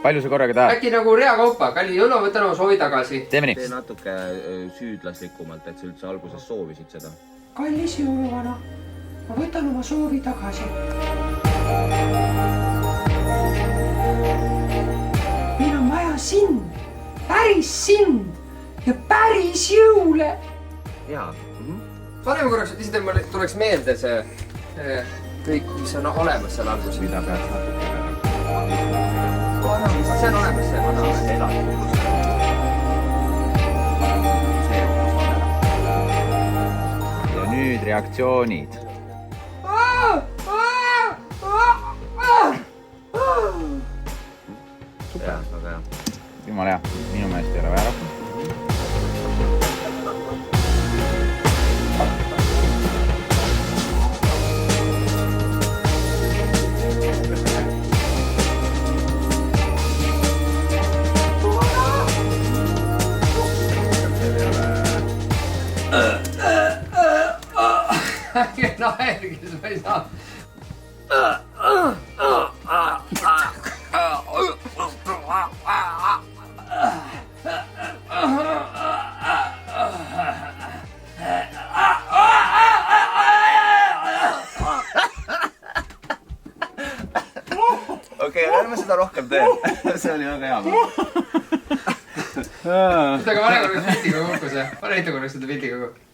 palju sa korraga tahad? Äkki nagu reakaupa, kalli jõulu, võtan oma soovi tagasi. Teeme nii. Tee natuke süüdlaslikumalt, et sa üldse alguses soovisid seda. Kallis jõuluvana, ma võtan oma soovi tagasi. Meil on vaja sind, päris sind ja päris jõule. Jaa. Paneme korraks, et ise mulle tuleks meelde see kõik, mis on olemas seal alguses. Mida peaks natuke See on olemas, see on olemas. Ja nüüd reaktsioonid. Super, väga hea. Jumala hea, minu meelest ei ole vaja rohkem. Naergi, siis ma ei saa. Okei, ärme seda rohkem tee. See oli väga hea. Aga pane korraks pilti kokku see. Pane ette korraks seda pilti kokku.